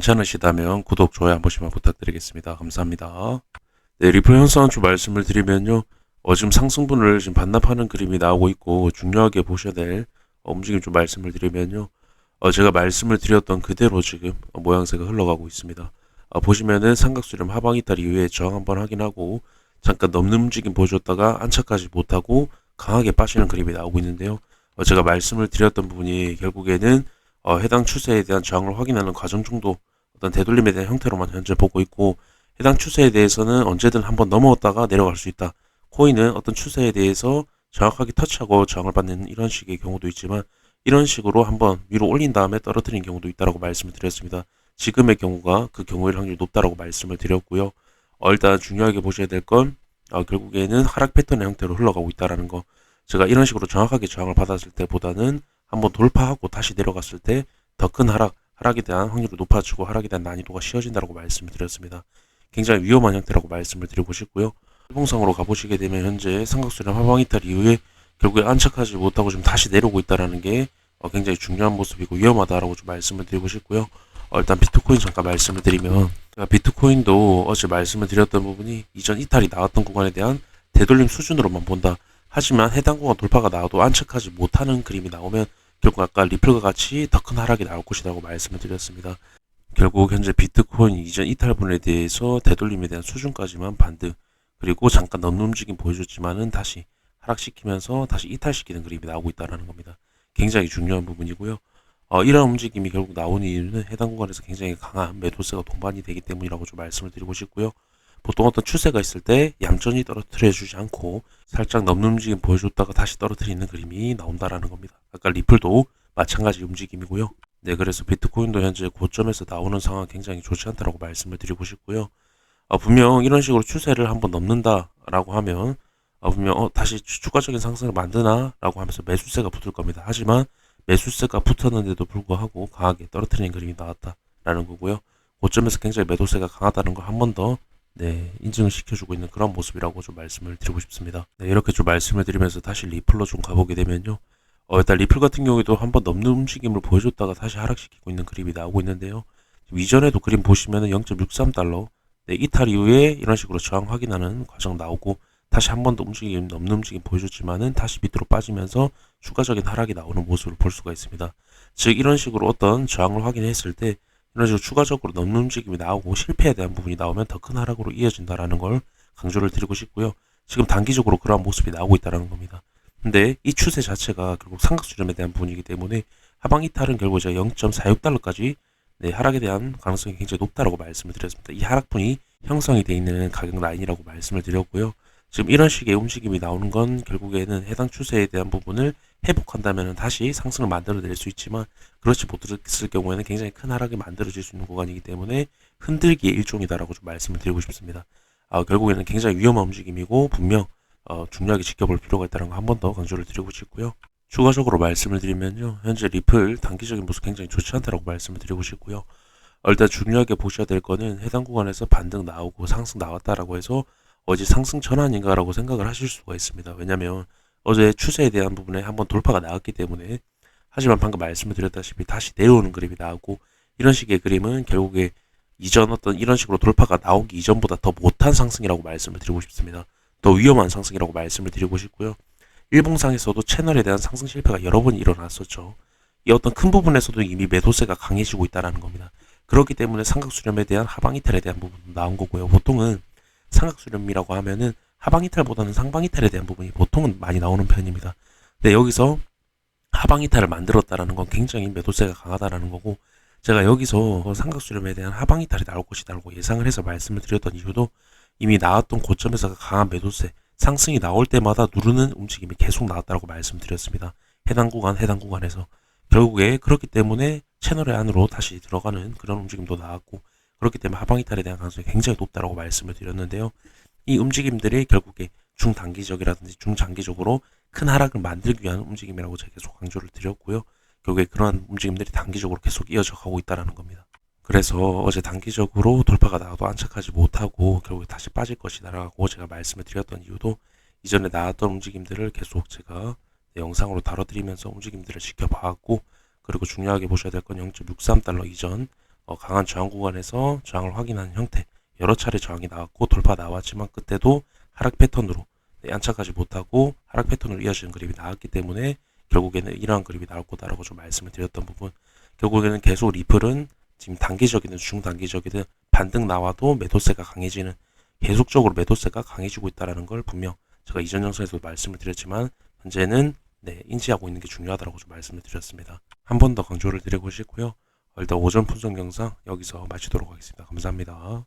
괜찮으시다면 구독, 좋아요 한 번씩만 부탁드리겠습니다. 감사합니다. 네, 리플 현상주 말씀을 드리면요. 지금 상승분을 지금 반납하는 그림이 나오고 있고 중요하게 보셔야 될 움직임 좀 말씀을 드리면요. 제가 말씀을 드렸던 그대로 지금 모양새가 흘러가고 있습니다. 보시면은 삼각수렴 하방 이탈 이후에 저항 한번 확인하고 잠깐 넘는 움직임 보여줬다가 안착하지 못하고 강하게 빠지는 그림이 나오고 있는데요. 제가 말씀을 드렸던 부분이 결국에는 해당 추세에 대한 저항을 확인하는 과정 정도 어떤 되돌림에 대한 형태로만 현재 보고 있고 해당 추세에 대해서는 언제든 한번 넘어왔다가 내려갈 수 있다. 코인은 어떤 추세에 대해서 정확하게 터치하고 저항을 받는 이런 식의 경우도 있지만 이런 식으로 한번 위로 올린 다음에 떨어뜨리는 경우도 있다라고 말씀을 드렸습니다. 지금의 경우가 그 경우일 확률이 높다라고 말씀을 드렸고요. 일단 중요하게 보셔야 될 건 결국에는 하락 패턴의 형태로 흘러가고 있다라는 거. 제가 이런 식으로 정확하게 저항을 받았을 때보다는 한번 돌파하고 다시 내려갔을 때 더 큰 하락에 대한 확률이 높아지고 하락에 대한 난이도가 쉬워진다고 말씀을 드렸습니다. 굉장히 위험한 형태라고 말씀을 드리고 싶고요. 일봉상으로 가보시게 되면 현재 삼각수렴 하방 이탈 이후에 결국에 안착하지 못하고 좀 다시 내려오고 있다는 게 굉장히 중요한 모습이고 위험하다라고 좀 말씀을 드리고 싶고요. 일단 비트코인 잠깐 말씀을 드리면 비트코인도 어제 말씀을 드렸던 부분이 이전 이탈이 나왔던 구간에 대한 되돌림 수준으로만 본다. 하지만 해당 구간 돌파가 나와도 안착하지 못하는 그림이 나오면 결국 아까 리플과 같이 더 큰 하락이 나올 것이라고 말씀을 드렸습니다. 결국 현재 비트코인 이전 이탈분에 대해서 되돌림에 대한 수준까지만 반등 그리고 잠깐 넘는 움직임 보여줬지만은 다시 하락시키면서 다시 이탈시키는 그림이 나오고 있다는 겁니다. 굉장히 중요한 부분이고요. 이러한 움직임이 결국 나온 이유는 해당 구간에서 굉장히 강한 매도세가 동반이 되기 때문이라고 좀 말씀을 드리고 싶고요. 보통 어떤 추세가 있을 때 얌전히 떨어뜨려 주지 않고 살짝 넘는 움직임 보여줬다가 다시 떨어뜨리는 그림이 나온다라는 겁니다. 아까 리플도 마찬가지 움직임이고요. 네, 그래서 비트코인도 현재 고점에서 나오는 상황 굉장히 좋지 않다라고 말씀을 드리고 싶고요. 분명 이런 식으로 추세를 한번 넘는다라고 하면 분명 다시 추가적인 상승을 만드나라고 하면서 매수세가 붙을 겁니다. 하지만 매수세가 붙었는데도 불구하고 강하게 떨어뜨리는 그림이 나왔다라는 거고요. 고점에서 굉장히 매도세가 강하다는 걸 한 번 더 인증을 시켜주고 있는 그런 모습이라고 좀 말씀을 드리고 싶습니다. 네, 이렇게 좀 말씀을 드리면서 다시 리플로 좀 가보게 되면요. 일단 리플 같은 경우에도 한번 넘는 움직임을 보여줬다가 다시 하락시키고 있는 그림이 나오고 있는데요. 이전에도 그림 보시면은 0.63달러 이탈 이후에 이런 식으로 저항 확인하는 과정 나오고 다시 한 번 더 움직임 넘는 움직임 보여줬지만은 다시 밑으로 빠지면서 추가적인 하락이 나오는 모습을 볼 수가 있습니다. 즉 이런 식으로 어떤 저항을 확인했을 때 이런 식으로 추가적으로 넘는 움직임이 나오고 실패에 대한 부분이 나오면 더 큰 하락으로 이어진다라는 걸 강조를 드리고 싶고요. 지금 단기적으로 그러한 모습이 나오고 있다는 겁니다. 근데 이 추세 자체가 결국 삼각수렴에 대한 부분이기 때문에 하방 이탈은 결국 제가 0.46달러까지 하락에 대한 가능성이 굉장히 높다라고 말씀을 드렸습니다. 이 하락분이 형성이 되어 있는 가격 라인이라고 말씀을 드렸고요. 지금 이런 식의 움직임이 나오는 건 결국에는 해당 추세에 대한 부분을 회복한다면 다시 상승을 만들어낼 수 있지만 그렇지 못했을 경우에는 굉장히 큰 하락이 만들어질 수 있는 구간이기 때문에 흔들기의 일종이다라고 좀 말씀을 드리고 싶습니다. 결국에는 굉장히 위험한 움직임이고 분명 중요하게 지켜볼 필요가 있다는 거 한 번 더 강조를 드리고 싶고요. 추가적으로 말씀을 드리면요. 현재 리플 단기적인 모습 굉장히 좋지 않다라고 말씀을 드리고 싶고요. 일단 중요하게 보셔야 될 거는 해당 구간에서 반등 나오고 상승 나왔다라고 해서 어제 상승 전환인가라고 생각을 하실 수가 있습니다. 왜냐면 어제 추세에 대한 부분에 한번 돌파가 나왔기 때문에 하지만 방금 말씀을 드렸다시피 다시 내려오는 그림이 나오고 이런 식의 그림은 결국에 이전 어떤 이런 식으로 돌파가 나오기 이전보다 더 못한 상승이라고 말씀을 드리고 싶습니다. 더 위험한 상승이라고 말씀을 드리고 싶고요. 일봉상에서도 채널에 대한 상승 실패가 여러 번 일어났었죠. 이 어떤 큰 부분에서도 이미 매도세가 강해지고 있다는 겁니다. 그렇기 때문에 삼각수렴에 대한 하방 이탈에 대한 부분도 나온 거고요. 보통은 삼각수렴이라고 하면은 하방 이탈보다는 상방 이탈에 대한 부분이 보통은 많이 나오는 편입니다. 근데 여기서 하방 이탈을 만들었다라는 건 굉장히 매도세가 강하다라는 거고 제가 여기서 삼각수렴에 대한 하방 이탈이 나올 것이다라고 예상을 해서 말씀을 드렸던 이유도 이미 나왔던 고점에서 강한 매도세 상승이 나올 때마다 누르는 움직임이 계속 나왔다고 말씀드렸습니다. 해당 구간에서 결국에 그렇기 때문에 채널의 안으로 다시 들어가는 그런 움직임도 나왔고 그렇기 때문에 하방 이탈에 대한 가능성이 굉장히 높다고 말씀을 드렸는데요. 이 움직임들이 결국에 중단기적이라든지 중장기적으로 큰 하락을 만들기 위한 움직임이라고 제가 계속 강조를 드렸고요. 결국에 그러한 움직임들이 단기적으로 계속 이어져 가고 있다는 겁니다. 그래서 어제 단기적으로 돌파가 나와도 안착하지 못하고 결국에 다시 빠질 것이다라고 제가 말씀을 드렸던 이유도 이전에 나왔던 움직임들을 계속 제가 영상으로 다뤄드리면서 움직임들을 지켜봐왔고 그리고 중요하게 보셔야 될 건 0.63달러 이전 강한 저항 구간에서 저항을 확인하는 형태, 여러 차례 저항이 나왔고 돌파 나왔지만 그때도 하락 패턴으로 안착하지 못하고 하락 패턴으로 이어지는 그림이 나왔기 때문에 결국에는 이러한 그림이 나올 거다라고 좀 말씀을 드렸던 부분, 결국에는 계속 리플은 지금 단기적이든 중단기적이든 반등 나와도 매도세가 강해지는, 계속적으로 매도세가 강해지고 있다는 걸 분명 제가 이전 영상에서도 말씀을 드렸지만 현재는 인지하고 있는 게 중요하다고 좀 말씀을 드렸습니다. 한 번 더 강조를 드리고 싶고요. 일단 오전 분석 영상 여기서 마치도록 하겠습니다. 감사합니다.